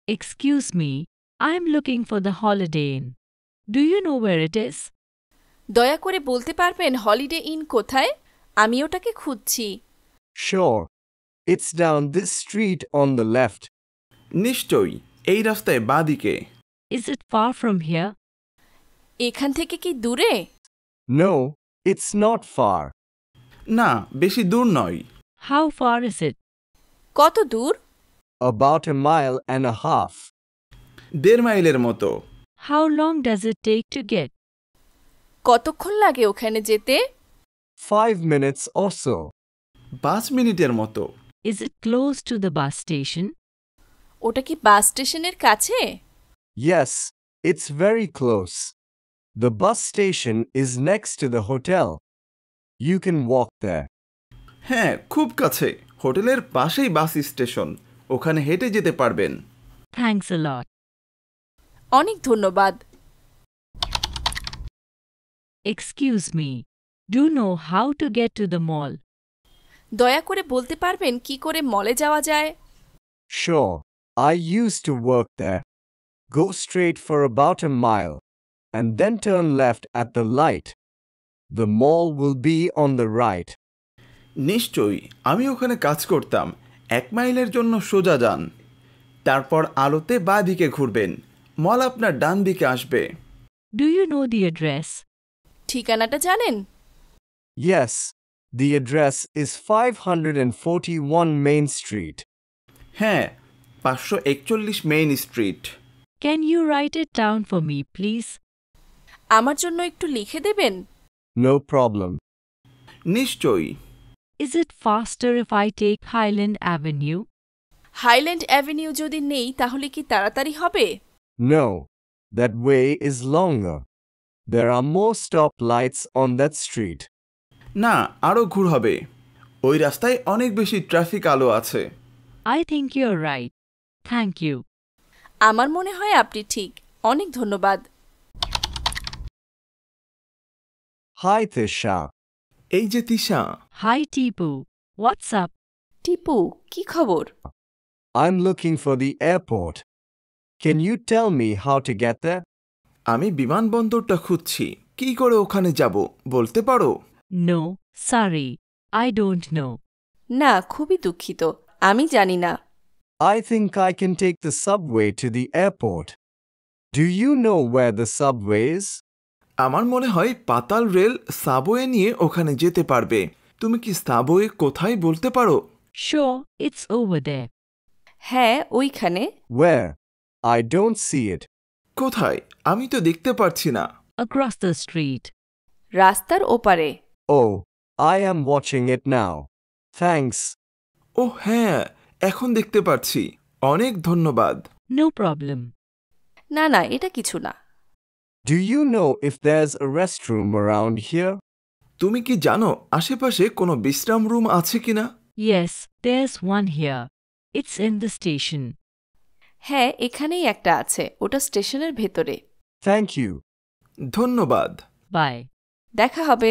Excuse me, I'm looking for the Holiday Inn. Do you know where it is? দয়া করে বলতে পারবেন holiday in কোথায়? আমি ওটাকে খুঁজছি। Sure. It's down this street on the left. নিশ্চয়ই, এই রাস্তায় বাঁদিকে। Is it far from here? এখান থেকে কি দূরে? No, it's not far. না, বেশি দূর নয়। How far is it? কত দূর? About a mile and a half. 1.5 মাইলের মতো। How long does it take to get? কতক্ষণ লাগে ওখানে যেতে? 5 minutes or so. 5 মিনিটের মতো। Is it close to the bus station? ওটা কি বাস স্টেশনের কাছে? Yes, it's very close. The bus station is next to the hotel. You can walk there. হ্যাঁ, খুব কাছে। হোটেলের পাশেই বাস স্টেশন। ওখানে হেঁটে যেতে পারবেন। Thanks a lot. অনেক ধন্যবাদ। Excuse me, do you know how to get to the mall? দয়া করে বলতে পারবেন কি করে মলে যাওয়া যায়? Sure, I used to work there. Go straight for about a mile, and then turn left at the light. The mall will be on the right. নিশ্চয়ই, আমি ওখানে কাজ করতাম। 1 মাইলের জন্য সোজা যান। তারপর আলোতে বাঁদিকে ঘুরবেন। মল আপনার ডান দিকে আসবে। Do you know the address? ঠিকানাটা জানেন? Yes, the address is 541 Main Street. হ্যাঁ, 541 main street. Can you write it down for me, please? আমার জন্য একটু লিখে দেবেন? No problem. নিশ্চয়ই। Is it faster if I take Highland Avenue? Highland avenue যদি নেই তাহলে কি তাড়াতাড়ি হবে? No, that way is longer. There are more stop lights on that street. না, আরও ঘুর হবে। ওই রাস্তায় অনেক বেশি ট্রাফিক আলো আছে। I think you're right. Thank you. আমার মনে হয় আপনি ঠিক। অনেক ধন্যবাদ। Hi, Tisha. এই যে Tisha. Hi, Tipu. What's up? Tipu, কি খবর? I'm looking for the airport. Can you tell me how to get there? আমি বিমানবন্দরটা খুঁজছি। কি করে ওখানে যাব বলতে পারো? No, sorry. I don't know. না, খুবই দুঃখিত। আমি জানি না। I think I can take the subway to the airport. Do you know where the subway is? আমার মনে হয় পাতাল রেল সাবওয়ে নিয়ে ওখানে যেতে পারবে। তুমি কি সাবওয়ে কোথায় বলতে পারো? Sure, it's over there. হ্যাঁ, ওইখানে। Where? I don't see it. কোথায়? আমি তো দেখতে পারছি না। Across the street. রাস্তার ওপারে। Oh, I am watching it now. Thanks. ও হ্যাঁ, এখন দেখতে পাচ্ছি। অনেক ধন্যবাদ। No problem. না না, এটা কিছু না। Do you know if there's a restroom around here? তুমি কি জানো আশেপাশে কোনো বিশ্রাম রুম আছে কিনা? Yes, there's one here. It's in the station. হ্যাঁ, এখানেই একটা আছে। ওটা স্টেশনের ভেতরে। Thank you. ধন্যবাদ। Bye. দেখা হবে।